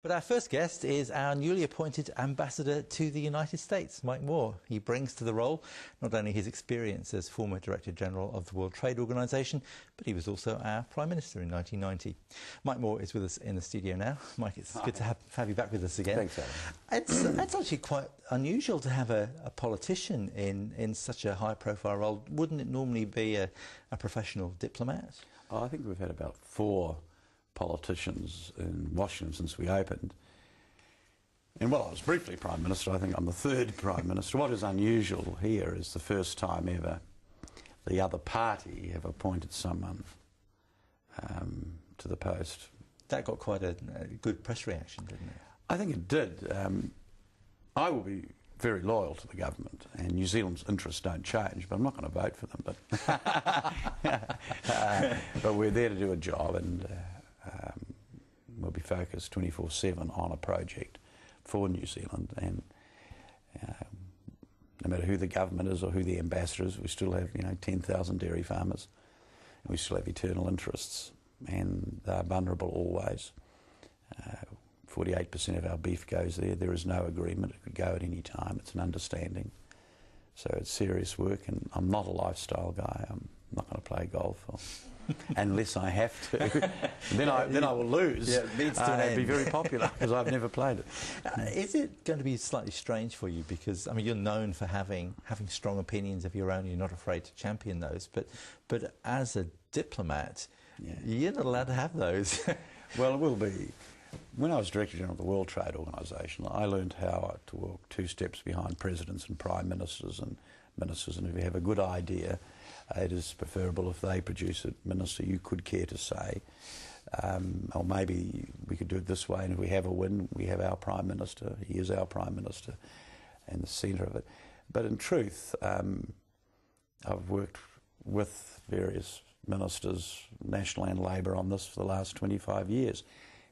But our first guest is our newly appointed ambassador to the United States, Mike Moore. He brings to the role not only his experience as former Director General of the World Trade Organization, but he was also our Prime Minister in 1990. Mike Moore is with us in the studio now. Mike, it's good to have you back with us again. Thanks, Alan. It's actually quite unusual to have a politician in such a high-profile role. Wouldn't it normally be a professional diplomat? I think we've had about 4 politicians in Washington since we opened. And while I was briefly Prime Minister, I think I'm the 3rd Prime Minister. What is unusual here is the first time ever the other party have appointed someone to the post. That got quite a good press reaction, didn't it? I think it did. I will be very loyal to the government, and New Zealand's interests don't change, but I'm not going to vote for them. But we're there to do a job, and we'll be focused 24/7 on a project for New Zealand, and no matter who the government is or who the ambassador is, we still have 10,000 dairy farmers, and we still have eternal interests, and they're vulnerable always. 48% of our beef goes there. There is no agreement. It could go at any time. It's an understanding. So it's serious work, and I'm not a lifestyle guy. I'm not going to play golf unless I have to. then I will lose. Yeah, it needs to it'd be very popular because I've never played it. Is it going to be slightly strange for you? Because I mean, you're known for having strong opinions of your own. You're not afraid to champion those. But as a diplomat, you're not allowed to have those. Well, it will be. When I was Director General of the World Trade Organization, I learned how to walk 2 steps behind presidents and prime ministers and ministers, and if you have a good idea, it is preferable if they produce a minister you could care to say, or maybe we could do it this way, and if we have a win, we have our Prime Minister. He is our Prime Minister and the centre of it. But in truth, I've worked with various ministers, National and Labour, on this for the last 25 years.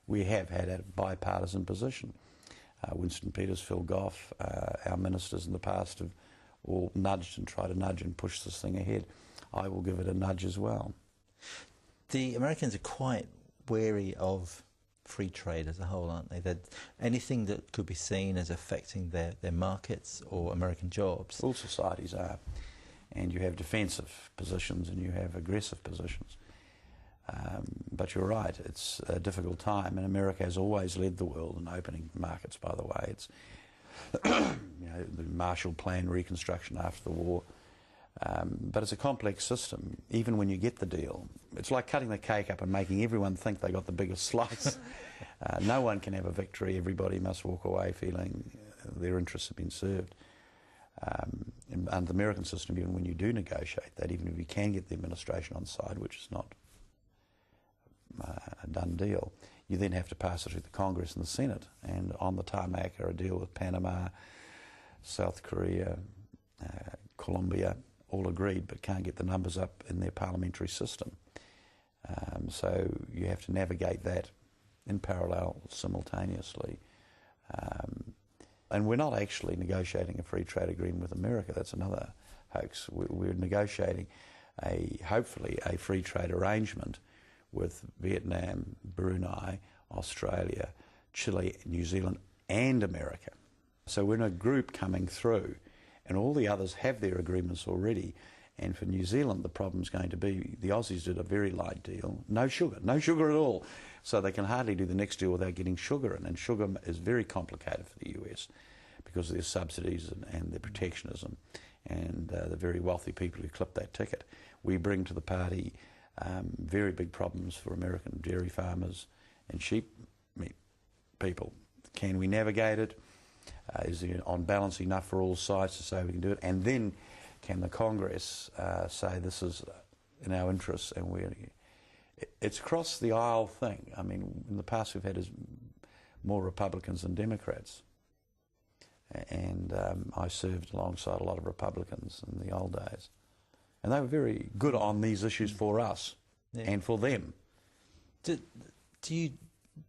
We have had a bipartisan position. Winston Peters, Phil Goff, our ministers in the past have all nudged and tried to nudge and push this thing ahead. I will give it a nudge as well. The Americans are quite wary of free trade as a whole, aren't they? That anything that could be seen as affecting their markets or American jobs. All societies are. And you have defensive positions and you have aggressive positions. But you're right, it's a difficult time, and America has always led the world in opening markets, by the way. It's the Marshall Plan reconstruction after the war. But it's a complex system. Even when you get the deal, it's like cutting the cake up and making everyone think they got the biggest slice. No one can have a victory. Everybody must walk away feeling their interests have been served. And under the American system, even when you do negotiate that, even if you can get the administration on side, which is not a done deal, you then have to pass it through the Congress and the Senate, and on the tarmac are a deal with Panama, South Korea, Colombia, all agreed but can't get the numbers up in their parliamentary system. So you have to navigate that in parallel simultaneously. And we're not actually negotiating a free trade agreement with America. That's another hoax. We're negotiating hopefully a free trade arrangement with Vietnam, Brunei, Australia, Chile, New Zealand and America. So we're in a group coming through, and all the others have their agreements already. And for New Zealand, the problem's going to be the Aussies did a very light deal, no sugar at all. So they can hardly do the next deal without getting sugar in, and sugar is very complicated for the US because of their subsidies and their protectionism and the very wealthy people who clip that ticket. We bring to the party very big problems for American dairy farmers and sheep meat people. Can we navigate it? Is there on balance enough for all sides to say we can do it? And then can the Congress say this is in our interests, and it's across the aisle thing. I mean, in the past we've had more Republicans than Democrats. And I served alongside a lot of Republicans in the old days. And they were very good on these issues for us and for them. Do you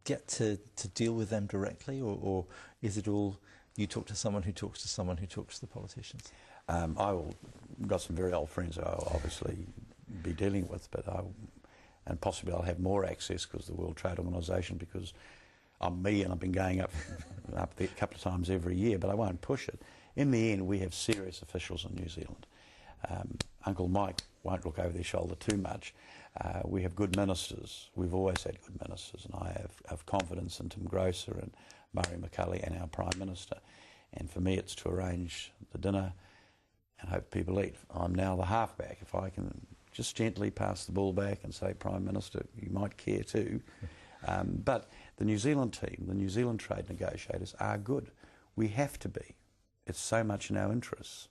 get to deal with them directly, or is it all you talk to someone who talks to someone who talks to the politicians? I've got some very old friends I'll obviously be dealing with, and possibly I'll have more access because of the World Trade Organization, because I'm me, and I've been going up there a couple of times every year, but I won't push it. In the end, we have serious officials in New Zealand. Uncle Mike won't look over their shoulder too much. We have good ministers. We've always had good ministers, and I have confidence in Tim Grosser and Murray McCully and our Prime Minister. And for me, it's to arrange the dinner and hope people eat. I'm now the halfback. If I can just gently pass the ball back and say, Prime Minister, you might care too. But the New Zealand team, the New Zealand trade negotiators are good. We have to be. It's so much in our interests.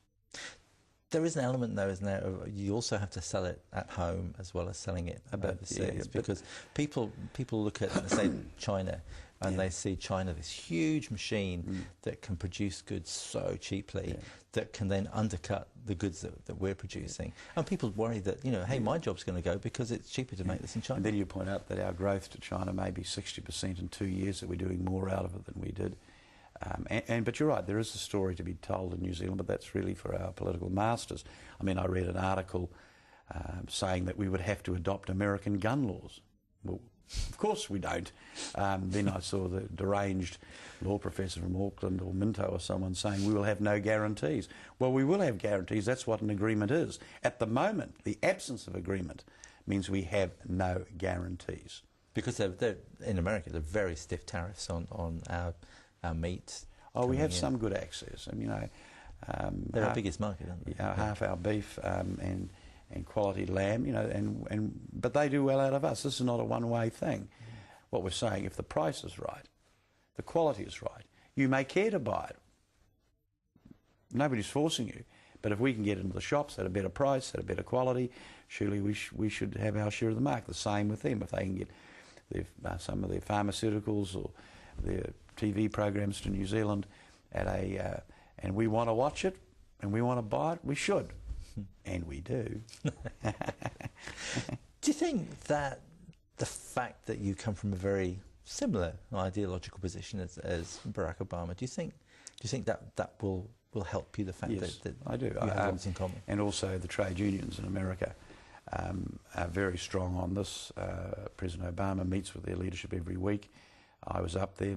There is an element, though, isn't there? You also have to sell it at home as well as selling it overseas, because people look at, let's say, China, and they see China, this huge machine that can produce goods so cheaply that can then undercut the goods that we're producing. And people worry that, you know, hey, my job's going to go because it's cheaper to make this in China. And then you point out that our growth to China may be 60% in 2 years, that we're doing more out of it than we did. But you're right, there is a story to be told in New Zealand, but that's really for our political masters. I mean, I read an article saying that we would have to adopt American gun laws. Well, of course we don't. Then I saw the deranged law professor from Auckland or Minto or someone saying we will have no guarantees. Well, we will have guarantees. That's what an agreement is. At the moment, the absence of agreement means we have no guarantees. Because they're in America, they're very stiff tariffs on our meat. Oh, we have some good access. I mean, they're our biggest market, aren't they? Half our beef and quality lamb, you know, but they do well out of us. This is not a one-way thing. What we're saying, if the price is right, the quality is right, you may care to buy it. Nobody's forcing you. But if we can get into the shops at a better price, at a better quality, surely we should have our share of the market. The same with them. If they can get some of their pharmaceuticals or their TV programs to New Zealand and we want to watch it and we want to buy it, we should. And we do. Do you think that the fact that you come from a very similar ideological position as Barack Obama, do you think that will help you, the fact that I do. You have lots in common? And also the trade unions in America are very strong on this. President Obama meets with their leadership every week. I was up there.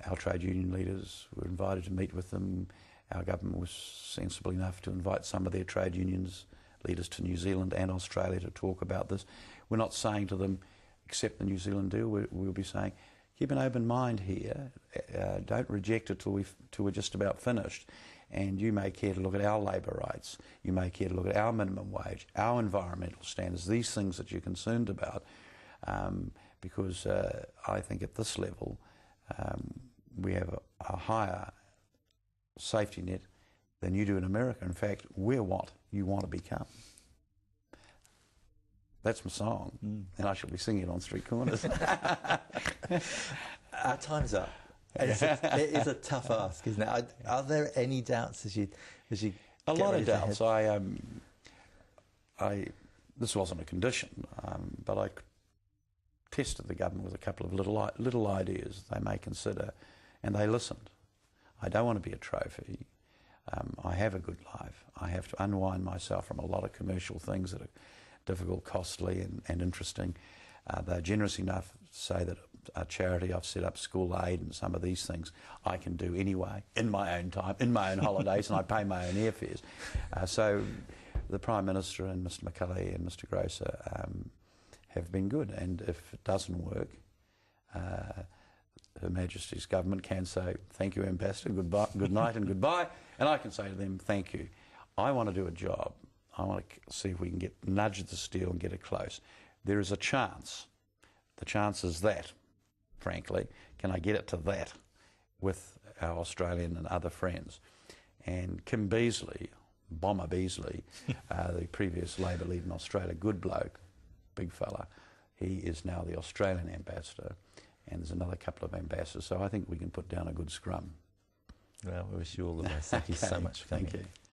Our trade union leaders were invited to meet with them. Our government was sensible enough to invite some of their trade unions leaders to New Zealand and Australia to talk about this. We're not saying to them, accept the New Zealand deal. We'll be saying, keep an open mind here. Don't reject it till we're just about finished. And you may care to look at our labour rights. You may care to look at our minimum wage, our environmental standards, these things that you're concerned about. Because I think at this level we have a higher safety net than you do in America. In fact, we're what you want to become. That's my song, and I shall be singing it on street corners. Our time's up. It is a tough ask, isn't it? Are there any doubts as you a lot of doubts. This wasn't a condition, but I tested the government with a couple of little ideas they may consider, and they listened. I don't want to be a trophy. I have a good life. I have to unwind myself from a lot of commercial things that are difficult, costly and interesting. They're generous enough to say that a charity I've set up, school aid and some of these things, I can do anyway, in my own time, in my own holidays, and I pay my own airfares. So the Prime Minister and Mr McCully and Mr Grosser have been good, and if it doesn't work, Her Majesty's government can say, thank you, Ambassador, goodbye, good night and goodbye, and I can say to them, thank you. I want to do a job. I want to see if we can nudge this deal and get it close. There is a chance. The chance is that, frankly, can I get it to that with our Australian and other friends? And Kim Beazley, Bomber Beazley, the previous Labor leader in Australia, good bloke, big fella, he is now the Australian ambassador, and there's another couple of ambassadors, so I think we can put down a good scrum. Well, we wish you all the best. Thank you so much for coming. Thank you.